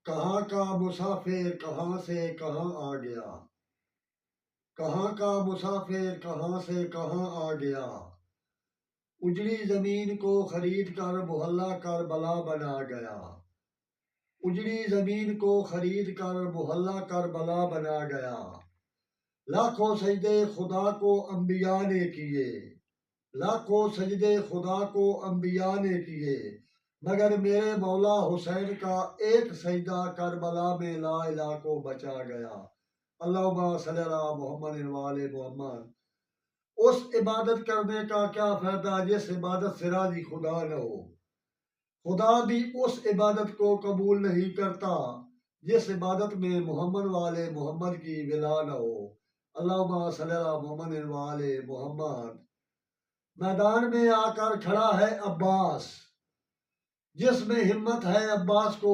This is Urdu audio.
کہاں کا مسافر کہاں سے کہاں آ گیا، کہاں کا مسافر کہاں سے کہاں آ گیا، اجڑی زمین کو خرید کر محلہ کربلا بنا گیا، اجڑی زمین کو خرید کر محلہ کربلا بنا گیا، لاکھوں سجدے خدا کو انبیاء نے کیے، لاکھوں سجدے خدا کو انبیاء نے کیے، مگر میرے مولا حسین کا ایک سجدہ کربلا میں لا الہ کو بچا گیا۔ اللہم صلی علی محمد وآل محمد۔ اس عبادت کرنے کا کیا فائدہ جس عبادت سے راضی خدا نہ ہو؟ خدا بھی اس عبادت کو قبول نہیں کرتا جس عبادت میں محمد والے محمد کی ولا نہ ہو۔ اللہم صلی علی محمد وآل محمد۔ میدان میں آ کر کھڑا ہے عباس، جس میں ہمت ہے عباس کو